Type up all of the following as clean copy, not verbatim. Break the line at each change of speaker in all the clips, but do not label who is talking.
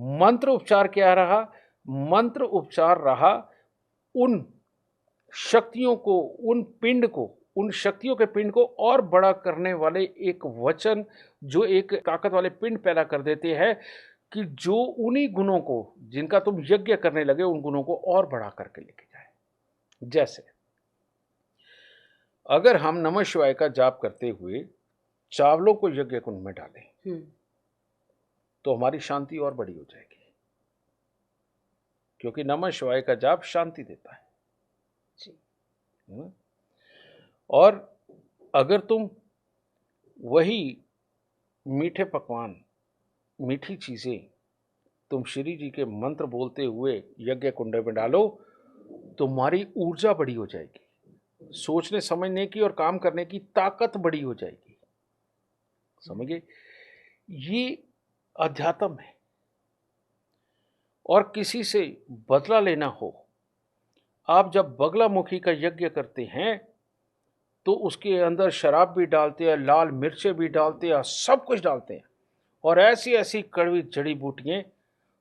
मंत्र उपचार क्या रहा? मंत्र उपचार रहा उन शक्तियों को, उन शक्तियों के पिंड को और बड़ा करने वाले एक वचन, जो एक ताकत वाले पिंड पैदा कर देते हैं कि जो उन्हीं गुणों को जिनका तुम यज्ञ करने लगे, उन गुणों को और बढ़ा करके लेके जाए। जैसे अगर हम नमः शिवाय का जाप करते हुए चावलों को यज्ञ कुंड में डालें तो हमारी शांति और बड़ी हो जाएगी, क्योंकि नमः शिवाय का जाप शांति देता है
जी।
और अगर तुम वही मीठे पकवान, मीठी चीजें तुम श्री जी के मंत्र बोलते हुए यज्ञ कुंड में डालो, तुम्हारी ऊर्जा बड़ी हो जाएगी, सोचने समझने की और काम करने की ताकत बड़ी हो जाएगी। समझिए, ये अध्यात्म है। और किसी से बदला लेना हो, आप जब बगलामुखी का यज्ञ करते हैं तो उसके अंदर शराब भी डालते हैं, लाल मिर्चें भी डालते हैं, सब कुछ डालते हैं, और ऐसी ऐसी कड़वी जड़ी बूटियां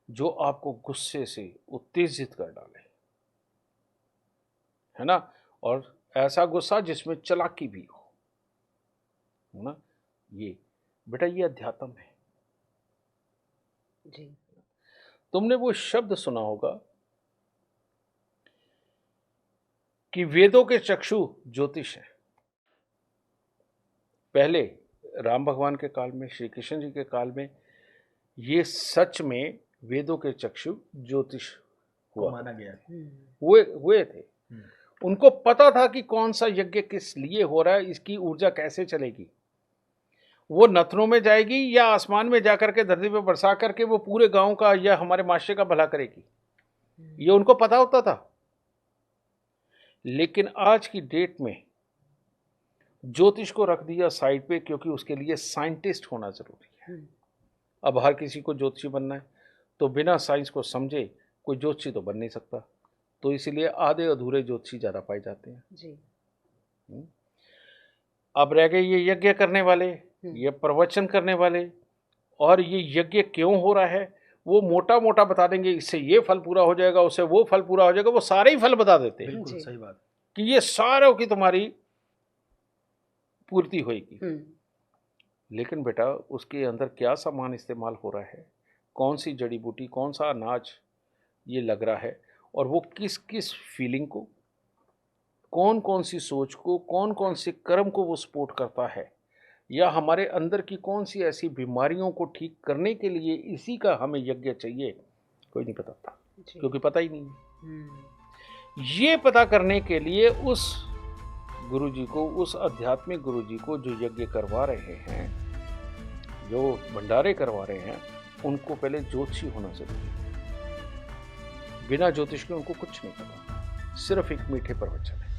जो आपको गुस्से से उत्तेजित कर डाले, है ना। और ऐसा गुस्सा जिसमें चालाकी भी हो, है ना। ये बेटा, ये अध्यात्म है
जी।
तुमने वो शब्द सुना होगा कि वेदों के चक्षु ज्योतिष है। पहले राम भगवान के काल में, श्री कृष्ण जी के काल में ये सच में वेदों के चक्षु ज्योतिष हुआ,
माना गया,
हुए थे। उनको पता था कि कौन सा यज्ञ किस लिए हो रहा है, इसकी ऊर्जा कैसे चलेगी, वो नथनों में जाएगी या आसमान में जाकर के धरती पे बरसा करके वो पूरे गांव का या हमारे माशरे का भला करेगी, ये उनको पता होता था। लेकिन आज की डेट में ज्योतिष को रख दिया साइड पे, क्योंकि उसके लिए साइंटिस्ट होना जरूरी है। अब हर किसी को ज्योतिषी बनना है, तो बिना साइंस को समझे कोई ज्योतिषी तो बन नहीं सकता, तो इसीलिए आधे अधूरे ज्योतिषी ज्यादा पाए जाते हैं
जी।
अब रह गए ये यज्ञ करने वाले, ये प्रवचन करने वाले, और ये यज्ञ क्यों हो रहा है वो मोटा मोटा बता देंगे, इससे ये फल पूरा हो जाएगा, उससे वो फल पूरा हो जाएगा, वो सारे ही फल बता देते हैं।
बिल्कुल सही बात
कि ये सारों की तुम्हारी पूर्ति होगी। लेकिन बेटा, उसके अंदर क्या सामान इस्तेमाल हो रहा है, कौन सी जड़ी बूटी, कौन सा अनाज ये लग रहा है, और वो किस किस फीलिंग को, कौन कौन सी सोच को, कौन कौन से कर्म को वो सपोर्ट करता है, या हमारे अंदर की कौन सी ऐसी बीमारियों को ठीक करने के लिए इसी का हमें यज्ञ चाहिए, कोई नहीं बताता, क्योंकि पता ही नहीं है। ये पता करने के लिए उस गुरुजी को, उस आध्यात्मिक गुरुजी को जो यज्ञ करवा रहे हैं, जो भंडारे करवा रहे हैं, उनको पहले ज्योतिषी होना जरूरी है। बिना ज्योतिष के उनको कुछ नहीं पता, सिर्फ एक मीठे प्रवचन है।